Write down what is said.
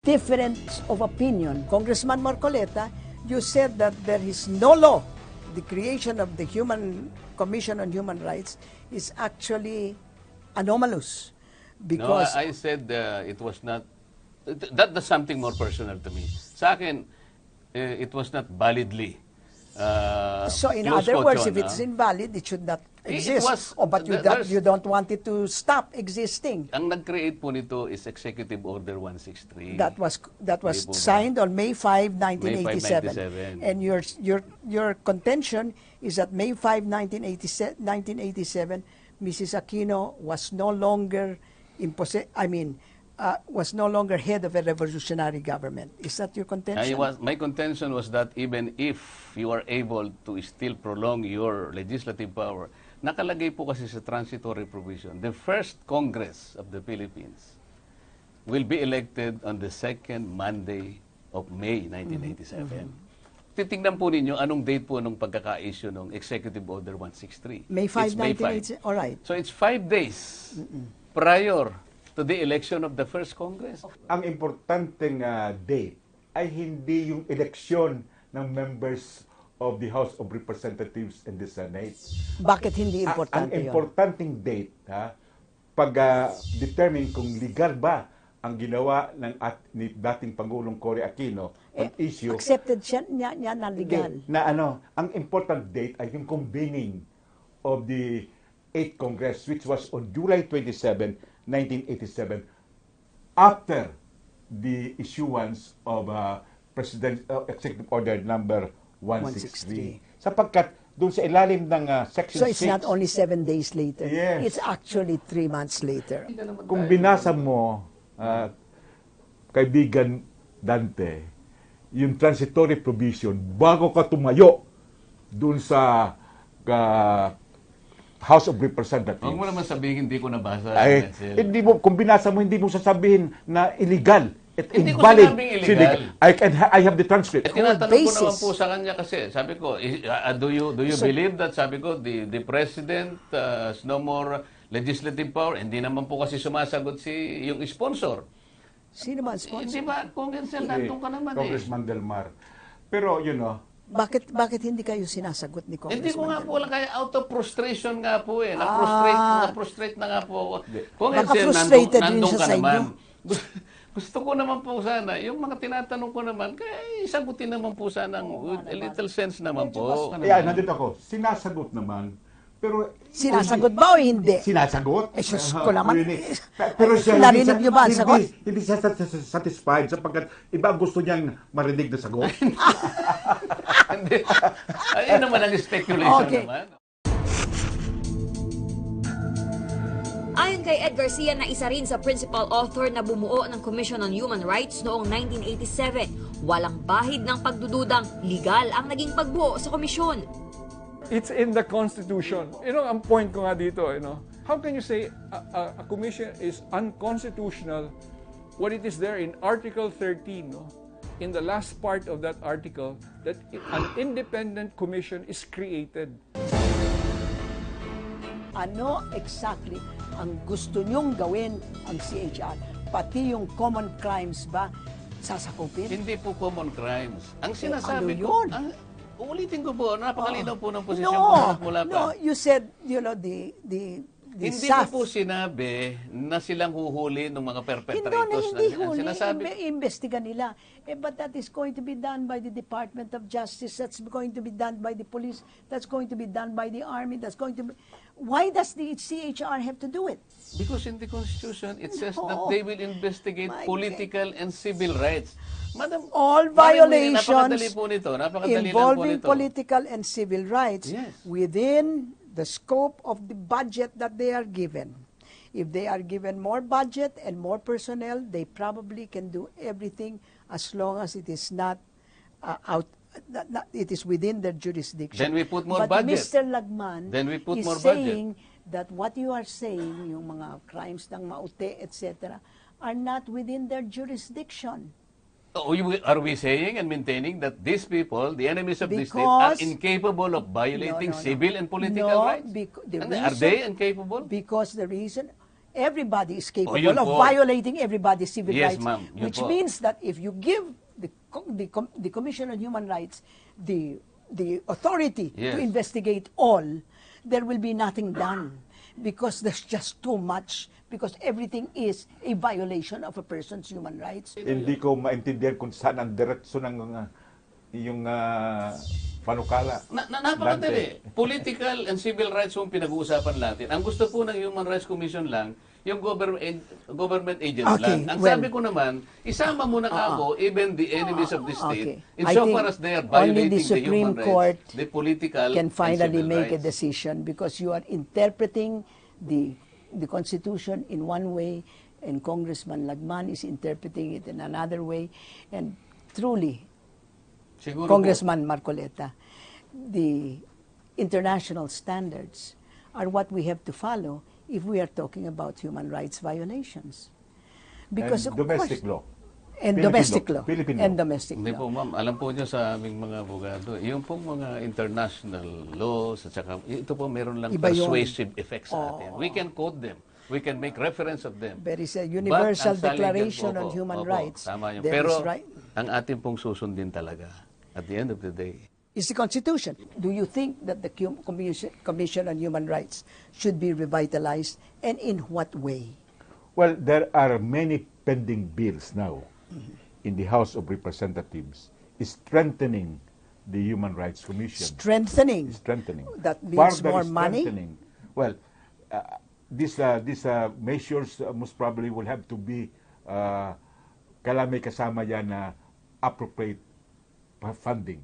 difference of opinion. Congressman Marcoleta, you said that there is no law. The creation of the Commission on Human Rights is actually anomalous. Because no, I said it was not, that's something more personal to me. Sa akin, it was not validly. So in other words, if it's invalid, it should not exist. But you don't want it to stop existing. Ang nag-create po nito is Executive Order 163. That was signed on May 5, 1987. And your contention is that May 5, 1987, Mrs. Aquino was no longer was no longer head of a revolutionary government. Is that your contention? My contention was that even if you are able to still prolong your legislative power, nakalagay po kasi sa transitory provision, the first Congress of the Philippines will be elected on the second Monday of May 1987. Titingnan po ninyo anong date po nung pagkaka-issue ng Executive Order 163. May 5, 1987. All right. So it's 5 days prior to the election of the first Congress. Ang importanteng date ay hindi yung eleksyon ng members of the House of Representatives and the Senate. Bakit hindi importante yun? Ang importanteng date, pag-determine kung legal ba ang ginawa ni dating Pangulong Cory Aquino on issue. Accepted niya na legal. Ang important date ay yung convening of the 8th Congress, which was on July 27, 1987, after the issuance of Executive Order number 163. Sapagkat doon sa ilalim ng Section 6... So it's not only 7 days later. Yes. It's actually 3 months later. Kung binasa mo, kaibigan Dante, yung transitory provision, bago ka tumayo doon sa House of Representatives. Huwag mo naman sabihin, hindi ko nabasa. Hindi mo, kung binasa mo, hindi mo sasabihin na illegal. Hindi ko invalid. sinabing illegal. I have the transcript. Tinatanong ko naman po sa kanya kasi, sabi ko, do you believe that, sabi ko, the President has no more legislative power? Hindi naman po kasi sumasagot yung sponsor. Sino ba ang sponsor? Hindi ba, Congressman, nandun ka naman Congressman Del Mar. Pero, Bakit hindi kayo sinasagot ni Congressman? Hindi ko nga po lang kaya out of frustration nga po eh. Na-frustrate na nga po. Naka-frustrated rin siya sa inyo. Gusto ko naman po sana, yung mga tinatanong ko naman, kaya isagutin naman po sana with a little sense naman po. Nandito ako, sinasagot naman. Pero sinasagot ba o hindi? Sinasagot. Sus ko naman. Pero siya, narinig niyo ba ang sagot? Hindi siya satisfied sapagkat iba ang gusto niyang marinig na sagot. Hindi. Ayun naman ang speculation naman. Ayon kay Ed Garcia na isa rin sa principal author na bumuo ng Commission on Human Rights noong 1987, walang bahid ng pagdududang legal ang naging pagbuo sa komisyon. It's in the Constitution. Ang point ko nga dito, how can you say a commission is unconstitutional when it is there in Article 13, in the last part of that article, that an independent commission is created. Ano exactly ang gusto nyong gawin ang CHR? Pati yung common crimes ba sasakupin? Hindi po common crimes. Ang sinasabi ano ko, yun? Ulitin ko po, napakalinaw po ng posisyon ko mula pa. No, you said, hindi ko po sinabi na silang huhuli ng mga perpetrators. Hindi huli, iimbestiga nila. But that is going to be done by the Department of Justice, that's going to be done by the police, that's going to be done by the army, that's going to be... Why does the CHR have to do it? Because in the Constitution, it says that they will investigate political and civil rights. Madam, all violations involving political and civil rights within the scope of the budget that they are given. If they are given more budget and more personnel, they probably can do everything as long as it is not it is within their jurisdiction. Then we put more but budget. Mr. Lagman is saying that what you are saying, yung mga crimes ng maute, etc., are not within their jurisdiction. Are we saying and maintaining that these people, the enemies of the state, are incapable of violating civil and political rights? Are they incapable? Because the reason, everybody is capable yun of po. violating everybody's civil Yes, rights, ma'am. Yun which po. means that if you give the Commission on Human Rights the authority Yes. to investigate all, there will be nothing done because there's just too much, because everything is a violation of a person's human rights. Hindi ko maintindihan kung saan ang diretso ng yung panukala. Napakadali. Political and civil rights yung pinag-uusapan natin. Ang gusto po ng Human Rights Commission lang, yung government agents Okay, lang. Ang well, sabi ko naman, isama mo na ako, even the enemies of the state, Okay. in I so think far as they are only violating the Supreme human Court rights, the political can and finally civil make a rights. decision, because you are interpreting the Constitution in one way, and Congressman Lagman is interpreting it in another way, and truly, Siguro Congressman Marcoleta, the international standards are what we have to follow if we are talking about human rights violations. Because And of domestic course, law. and Philippine domestic law. law, Philippine and law. domestic Hindi law. po, ma'am. Alam po niyo sa aming mga abogado, yung pong mga international laws, at saka, ito po meron lang Iba yun. persuasive effects sa atin. We can quote them. We can make reference of them. There is a But Universal ang saligan Declaration po, on Human opo, Rights. Tama yun. There Pero is right. ang ating pong susundin talaga, at the end of the day, Is the Constitution. Do you think that the Commission on Human Rights should be revitalized, and in what way? Well, there are many pending bills now in the House of Representatives strengthening the Human Rights Commission. Strengthening. That means Further more money? strengthening. Well, these measures most probably will have to be kailangan may kasama yan na appropriate funding.